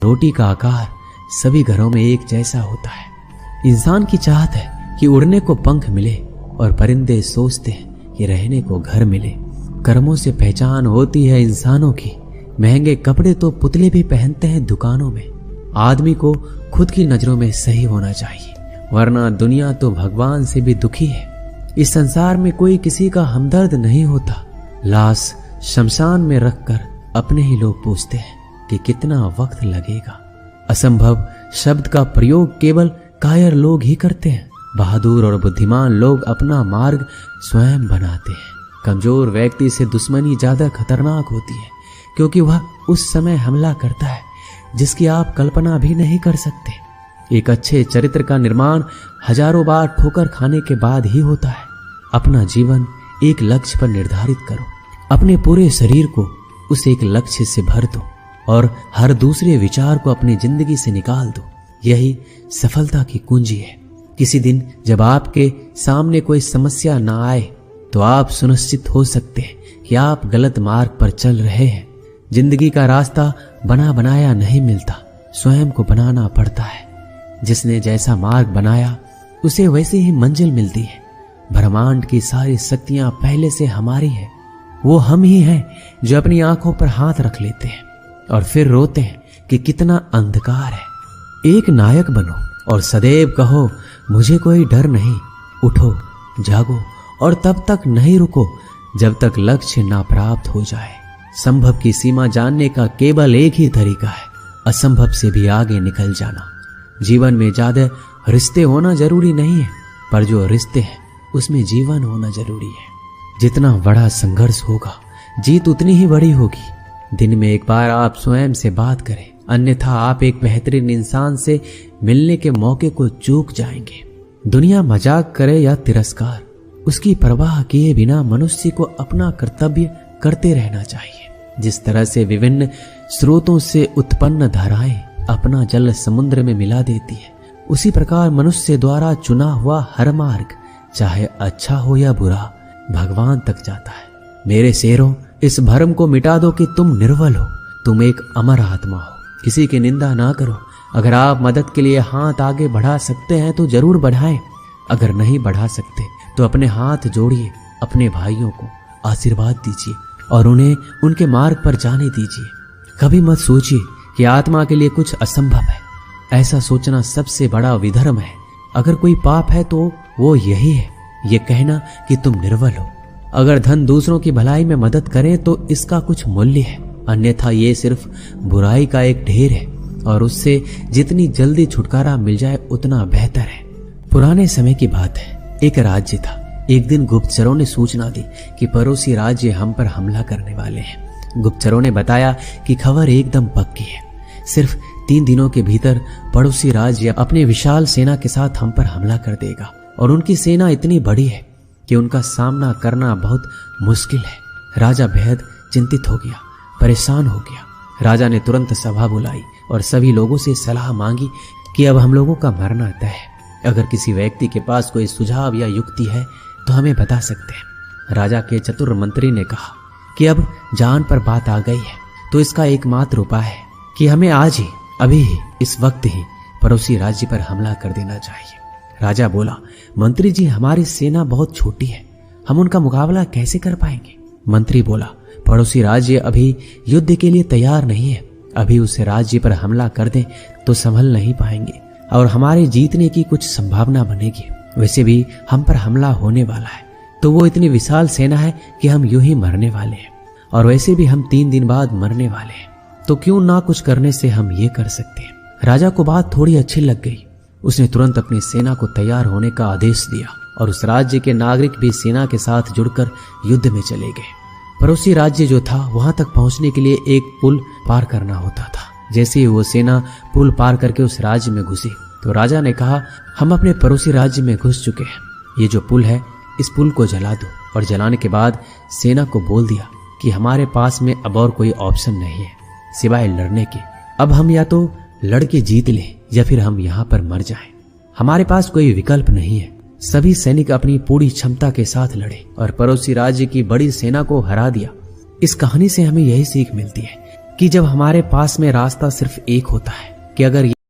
रोटी का आकार सभी घरों में एक जैसा होता है। इंसान की चाहत है कि उड़ने को पंख मिले और परिंदे सोचते हैं कि रहने को घर मिले। कर्मों से पहचान होती है इंसानों की। महंगे कपड़े तो पुतले भी पहनते हैं दुकानों में। आदमी को खुद की नजरों में सही होना चाहिए, वरना दुनिया तो भगवान से भी दुखी है। इस संसार में कोई किसी का हमदर्द नहीं होता। लाश शमशान में रखकर अपने ही लोग पूछते हैं कि कितना वक्त लगेगा। असंभव शब्द का प्रयोग केवल कायर लोग ही करते हैं। बहादुर और बुद्धिमान लोग अपना मार्ग स्वयं बनाते हैं। कमजोर व्यक्ति से दुश्मनी ज्यादा खतरनाक होती है, क्योंकि वह उस समय हमला करता है जिसकी आप कल्पना भी नहीं कर सकते। एक अच्छे चरित्र का निर्माण हजारों बार ठोकर खाने के बाद ही होता है। अपना जीवन एक लक्ष्य पर निर्धारित करो, अपने पूरे शरीर को उस एक लक्ष्य से भर दो और हर दूसरे विचार को अपनी जिंदगी से निकाल दो। यही सफलता की कुंजी है। किसी दिन जब आपके सामने कोई समस्या ना आए तो आप सुनिश्चित हो सकते हैं कि आप गलत मार्ग पर चल रहे हैं। जिंदगी का रास्ता बना बनाया नहीं मिलता, स्वयं को बनाना पड़ता है। जिसने जैसा मार्ग बनाया उसे वैसे ही मंजिल मिलती है। ब्रह्मांड की सारी शक्तियां पहले से हमारी है। वो हम ही हैं जो अपनी आंखों पर हाथ रख लेते हैं और फिर रोते हैं कि कितना अंधकार है। एक नायक बनो और सदैव कहो मुझे कोई डर नहीं। उठो, जागो और तब तक नहीं रुको जब तक लक्ष्य ना प्राप्त हो जाए। संभव की सीमा जानने का केवल एक ही तरीका है, असंभव से भी आगे निकल जाना। जीवन में ज्यादा रिश्ते होना जरूरी नहीं है, पर जो रिश्ते हैं उसमें जीवन होना जरूरी है। जितना बड़ा संघर्ष होगा, जीत उतनी ही बड़ी होगी। दिन में एक बार आप स्वयं से बात करें, अन्यथा आप एक बेहतरीन इंसान से मिलने के मौके को चूक जाएंगे। दुनिया मजाक करे या तिरस्कार, उसकी परवाह किए बिना मनुष्य को अपना कर्तव्य करते रहना चाहिए। जिस तरह से विभिन्न स्रोतों से उत्पन्न धाराएं अपना जल समुद्र में मिला देती है, उसी प्रकार मनुष्य द्वारा चुना हुआ हर मार्ग, चाहे अच्छा हो या बुरा, भगवान तक जाता है। मेरे शेरों, इस भ्रम को मिटा दो कि तुम निर्बल हो। तुम एक अमर आत्मा हो। किसी की निंदा ना करो। अगर आप मदद के लिए हाथ आगे बढ़ा सकते हैं तो जरूर बढ़ाएं। अगर नहीं बढ़ा सकते तो अपने हाथ जोड़िए, अपने भाइयों को आशीर्वाद दीजिए और उन्हें उनके मार्ग पर जाने दीजिए। कभी मत सोचिए कि आत्मा के लिए कुछ असंभव है। ऐसा सोचना सबसे बड़ा विधर्म है। अगर कोई पाप है तो वो यही है, ये कहना कि तुम निर्बल हो। अगर धन दूसरों की भलाई में मदद करे तो इसका कुछ मूल्य है, अन्यथा ये सिर्फ बुराई का एक ढेर है और उससे जितनी जल्दी छुटकारा मिल जाए उतना बेहतर है। पुराने समय की बात है, एक राज्य था। एक दिन गुप्तचरों ने सूचना दी कि पड़ोसी राज्य हम पर हमला करने वाले हैं। गुप्तचरों ने बताया कि खबर एकदम पक्की है। सिर्फ 3 दिनों के भीतर पड़ोसी राज्य अपने विशाल सेना के साथ हम पर हमला कर देगा और उनकी सेना इतनी बड़ी है कि उनका सामना करना बहुत मुश्किल है। राजा बेहद चिंतित हो गया, परेशान हो गया। राजा ने तुरंत सभा बुलाई और सभी लोगों से सलाह मांगी कि अब हम लोगों का मरना तय है। अगर किसी व्यक्ति के पास कोई सुझाव या युक्ति है तो हमें बता सकते हैं। राजा के चतुर मंत्री ने कहा कि अब जान पर बात आ गई है तो इसका एकमात्र उपाय है कि हमें आज ही, अभी ही, इस वक्त ही पड़ोसी राज्य पर हमला कर देना चाहिए। राजा बोला, मंत्री जी, हमारी सेना बहुत छोटी है, हम उनका मुकाबला कैसे कर पाएंगे? मंत्री बोला, पड़ोसी राज्य अभी युद्ध के लिए तैयार नहीं है। अभी उस राज्य पर हमला कर दें तो संभल नहीं पाएंगे और हमारे जीतने की कुछ संभावना बनेगी। वैसे भी हम पर हमला होने वाला है तो वो इतनी विशाल सेना है कि हम यूं ही मरने वाले हैं, और वैसे भी हम 3 दिन बाद मरने वाले हैं, तो क्यों ना कुछ करने से हम ये कर सकते हैं। राजा को बात थोड़ी अच्छी लग गई। उसने तुरंत अपनी सेना को तैयार होने का आदेश दिया और उस राज्य के नागरिक भी सेना के साथ जुड़कर युद्ध में चले गए। पड़ोसी राज्य जो था वहां तक पहुंचने के लिए एक पुल पार करना होता था। जैसे ही वो सेना पुल पार करके उस राज्य में घुसी तो राजा ने कहा, हम अपने पड़ोसी राज्य में घुस चुके हैं। ये जो पुल है, इस पुल को जला दो। और जलाने के बाद सेना को बोल दिया कि हमारे पास में अब और कोई ऑप्शन नहीं है सिवाय लड़ने के। अब हम या तो लड़के जीत लें या फिर हम यहाँ पर मर जाएं। हमारे पास कोई विकल्प नहीं है। सभी सैनिक अपनी पूरी क्षमता के साथ लड़े और पड़ोसी राज्य की बड़ी सेना को हरा दिया। इस कहानी से हमें यही सीख मिलती है कि जब हमारे पास में रास्ता सिर्फ एक होता है कि अगर